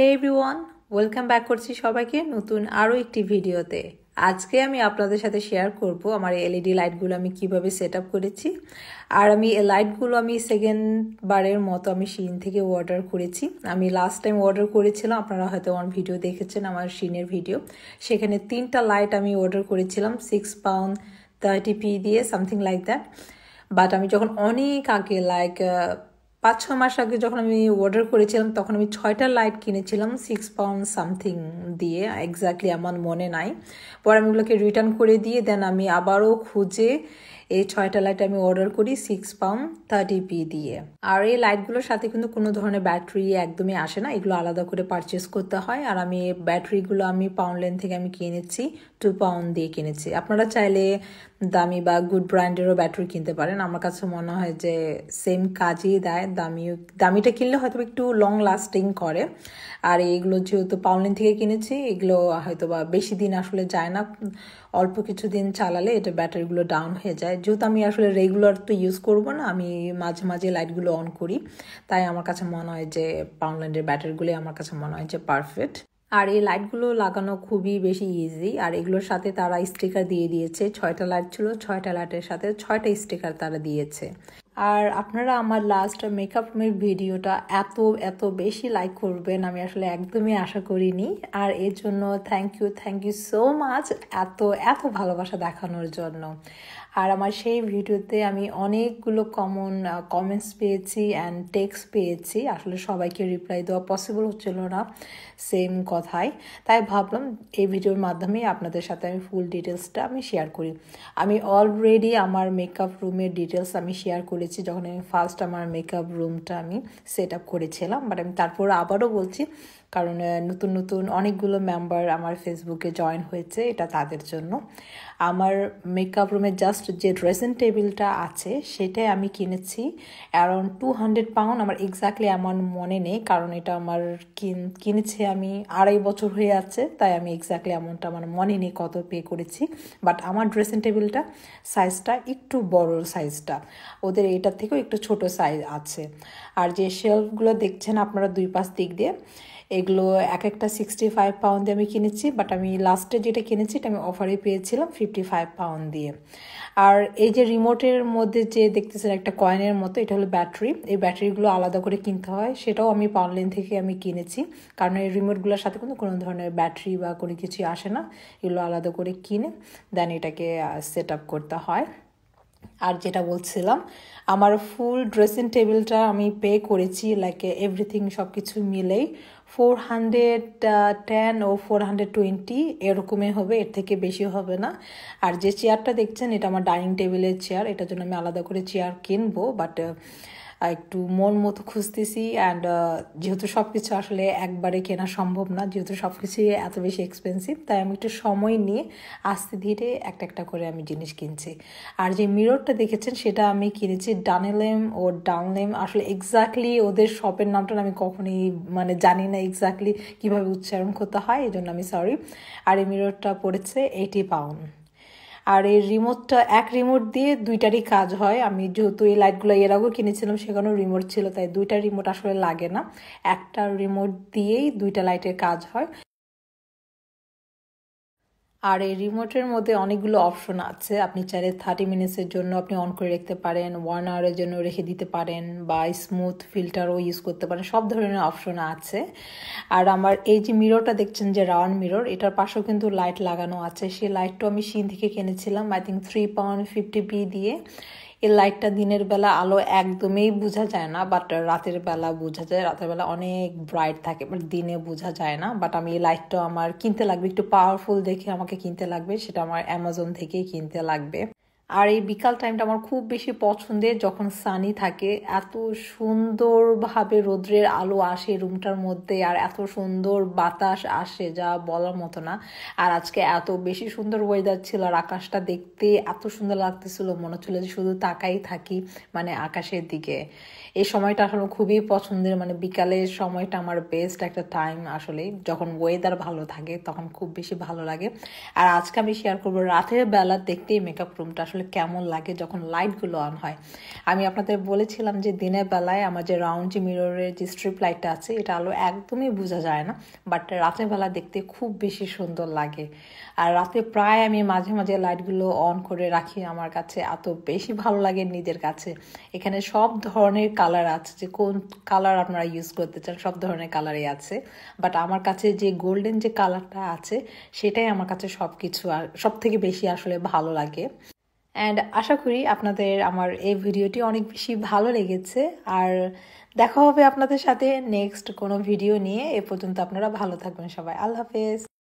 হে everyone, welcome back করছি সবাইকে নতুন আরও একটি ভিডিওতে। আজকে আমি আপনাদের সাথে শেয়ার করব আমার এলইডি লাইটগুলো আমি কিভাবে সেট আপ করেছি। আর আমি এই লাইটগুলো আমি সেকেন্ড বারের মতো আমি শিন থেকে অর্ডার করেছি। আমি লাস্ট টাইম অর্ডার করেছিলাম, আপনারা হয়তো আমার ভিডিও দেখেছেন, আমার শিনের ভিডিও। সেখানে 3টা লাইট আমি অর্ডার করেছিলাম £6 30p দিয়ে, সামথিং লাইক দ্যাট। বাট আমি যখন অনেক আগে লাইক 5-6 মাস আগে যখন আমি অর্ডার করেছিলাম, তখন আমি 6টা লাইট কিনেছিলাম £6 সামথিং দিয়ে, এক্স্যাক্টলি আমার মনে নাই। পরে আমি ওগুলোকে রিটার্ন করে দিয়ে দেন আমি আবারও খুঁজে এই 6টা লাইট আমি অর্ডার করি £6 30p দিয়ে। আর এই লাইটগুলোর সাথে কিন্তু কোনো ধরনের ব্যাটারি একদমই আসে না, এগুলো আলাদা করে পারচেস করতে হয়। আর আমি ব্যাটারিগুলো আমি পাউন্ডল্যান্ড থেকে আমি কিনেছি, £2 দিয়ে কিনেছি। আপনারা চাইলে দামি বা গুড ব্র্যান্ডেরও ব্যাটারি কিনতে পারেন। আমার কাছে মনে হয় যে সেম কাজই দেয়। দামিটা কিনলে হয়তো একটু লং লাস্টিং করে। আর এইগুলো যেহেতু পাউন্ডল্যান্ড থেকে কিনেছি, এগুলো হয়তো বা বেশি দিন আসলে যায় না, অল্প কিছু দিন চালালে এটা ব্যাটারিগুলো ডাউন হয়ে যায়। যেহেতু আমি আসলে রেগুলার তো ইউজ করব না, আমি মাঝে মাঝে লাইটগুলো অন করি, তাই আমার কাছে মনে হয় যে পাউন্ডল্যান্ডের ব্যাটারিগুলোই আমার কাছে মনে হয় যে পারফেক্ট। আর এই লাইটগুলো লাগানো খুবই বেশি ইজি। আর এগুলোর সাথে তারা স্টিকার দিয়ে দিয়েছে, 6টা লাইট ছিল, 6টা লাইটের সাথে 6টা স্টিকার তারা দিয়েছে। আর আপনারা আমার লাস্ট মেকআপ রুমের ভিডিওটা এত এত বেশি লাইক করবেন আমি আসলে একদমই আশা করিনি। আর এর জন্য থ্যাংক ইউ সো মাচ, এত এত ভালোবাসা দেখানোর জন্য। আর আমার সেই ভিডিওতে আমি অনেকগুলো কমেন্টস পেয়েছি অ্যান্ড টেক্সট পেয়েছি। আসলে সবাইকে রিপ্লাই দেওয়া পসিবল হচ্ছিল না সেম কথাই, তাই ভাবলাম এই ভিডিওর মাধ্যমে আপনাদের সাথে আমি ফুল ডিটেলসটা আমি শেয়ার করি। আমি অলরেডি আমার মেকআপ রুমের ডিটেলস আমি শেয়ার করেছি যখন আমি ফার্স্ট আমার মেকআপ রুমটা আমি সেট আপ করেছিলাম। বাট আমি তারপর আবারও বলছি, কারণ নতুন নতুন অনেকগুলো মেম্বার আমার ফেসবুকে জয়েন হয়েছে, এটা তাদের জন্য। আমার মেকআপ রুমের জাস্ট যে ড্রেসিং টেবিলটা আছে সেটাই আমি কিনেছি অ্যারাউন্ড £200। আমার এক্স্যাক্টলি আমার মনে নেই, কারণ এটা আমার কিনেছি আমি 2.5 বছর হয়ে আছে, তাই আমি এক্স্যাক্টলি অ্যামাউন্টটা আমার মনে নেই কত পে করেছি। বাট আমার ড্রেসিং টেবিলটা সাইজটা একটু বড় সাইজটা, ওদের এটার থেকেও একটু ছোট সাইজ আছে। আর যে শেলফগুলো দেখছেন আপনারা দুই পাশ দিক দিয়ে, এগুলো এক একটা £65 দিয়ে আমি কিনেছি। বাট আমি লাস্টে যেটা কিনেছি এটা আমি অফারে পেয়েছিলাম £55 দিয়ে। আর এই যে রিমোটের মধ্যে যে দেখতেছেন একটা কয়েনের মতো, এটা হলো ব্যাটারি। এই ব্যাটারিগুলো আলাদা করে কিনতে হয়, সেটাও আমি পাউন্ডল্যান্ড থেকে আমি কিনেছি, কারণ এই রিমোটগুলোর সাথে কিন্তু কোনো ধরনের ব্যাটারি বা কোনো কিছুই আসে না। এগুলো আলাদা করে কিনে দেন এটাকে সেট আপ করতে হয়। আর যেটা বলছিলাম, আমার ফুল ড্রেসিং টেবিলটা আমি পে করেছি লাইক এভরিথিং সব কিছু মিলেই 410 ও 420 এরকমই হবে, এর থেকে বেশি হবে না। আর যে চেয়ারটা দেখছেন এটা আমার ডাইনিং টেবিলের চেয়ার, এটার জন্য আমি আলাদা করে চেয়ার কিনবো, বাট একটু মন মতো খুঁজতেছি। অ্যান্ড যেহেতু সব কিছু আসলে একবারে কেনা সম্ভব না, যেহেতু সব কিছুই এত বেশি এক্সপেন্সিভ, তাই আমি একটু সময় নিয়ে আস্তে ধীরে একটা একটা করে আমি জিনিস কিনছি। আর যে মিররটা দেখেছেন সেটা আমি কিনেছি ডানেলেম ও ডানলেম। আসলে এক্স্যাক্টলি ওদের শপের নামটা আমি কখনোই মানে জানি না এক্স্যাক্টলি কীভাবে উচ্চারণ করতে হয়, এই জন্য আমি সরি। আর এই মিররটা পড়েছে £80। আর এই রিমোটটা এক রিমোট দিয়ে দুইটারই কাজ হয়। আমি যেহেতু এই লাইটগুলো এর আগেও কিনেছিলাম, সেখানেও রিমোট ছিল, তাই দুইটা রিমোট আসলে লাগে না, একটা রিমোট দিয়েই দুইটা লাইটের কাজ হয়। আর এই রিমোটের মধ্যে অনেকগুলো অপশন আছে, আপনি চাইলে 30 মিনিটসের জন্য আপনি অন করে রাখতে পারেন, 1 আওয়ারের জন্য রেখে দিতে পারেন, বা স্মুথ ফিল্টারও ইউজ করতে পারেন, সব ধরনের অপশন আছে। আর আমার এই যে মিররটা দেখছেন যে রাউন্ড মিরর, এটার পাশেও কিন্তু লাইট লাগানো আছে। সেই লাইটটাও আমি শিন থেকে কিনেছিলাম আই থিঙ্ক £3.50 দিয়ে। এই লাইটটা দিনের বেলা আলো একদমই বোঝা যায় না, বাট রাতের বেলা বোঝা যায়, রাতের বেলা অনেক ব্রাইট থাকে, বাট দিনে বোঝা যায় না। বাট আমি এই লাইটটা আমার কিনতে লাগবে, একটু পাওয়ারফুল দেখে আমাকে কিনতে লাগবে, সেটা আমার অ্যামাজন থেকেই কিনতে লাগবে। আর এই বিকাল টাইমটা আমার খুব বেশি পছন্দের, যখন সানি থাকে, এত সুন্দরভাবে রৌদ্রের আলো আসে রুমটার মধ্যে, আর এত সুন্দর বাতাস আসে যা বলার মতো না। আর আজকে এত বেশি সুন্দর ওয়েদার ছিল, আর আকাশটা দেখতে এত সুন্দর লাগতেছিল, মনে হচ্ছিল যে শুধু তাকাই থাকি মানে আকাশের দিকে। এই সময়টা আসলে খুবই পছন্দের, মানে বিকালের সময়টা আমার বেস্ট একটা টাইম আসলে, যখন ওয়েদার ভালো থাকে তখন খুব বেশি ভালো লাগে। আর আজকে আমি শেয়ার করবো রাতের বেলা দেখতেই মেকআপ রুমটা আসলে আসলে কেমন লাগে যখন লাইটগুলো অন হয়। আমি আপনাদের বলেছিলাম যে দিনের বেলায় আমার যে রাউন্ড যে মিররের যে স্ট্রিপ লাইটটা আছে এটা আলো একদমই বোঝা যায় না, বাট রাতের বেলা দেখতে খুব বেশি সুন্দর লাগে। আর রাতে প্রায় আমি মাঝে মাঝে লাইটগুলো অন করে রাখি, আমার কাছে এত বেশি ভালো লাগে নিজের কাছে। এখানে সব ধরনের কালার আছে, যে কোন কালার আপনারা ইউজ করতে চান সব ধরনের কালারই আছে, বাট আমার কাছে যে গোল্ডেন যে কালারটা আছে সেটাই আমার কাছে সব কিছু আর সব থেকে বেশি আসলে ভালো লাগে। অ্যান্ড আশা করি আপনাদের আমার এই ভিডিওটি অনেক বেশি ভালো লেগেছে। আর দেখা হবে আপনাদের সাথে নেক্সট কোনো ভিডিও নিয়ে। এ পর্যন্ত আপনারা ভালো থাকবেন সবাই। আল্লাহ হাফেজ।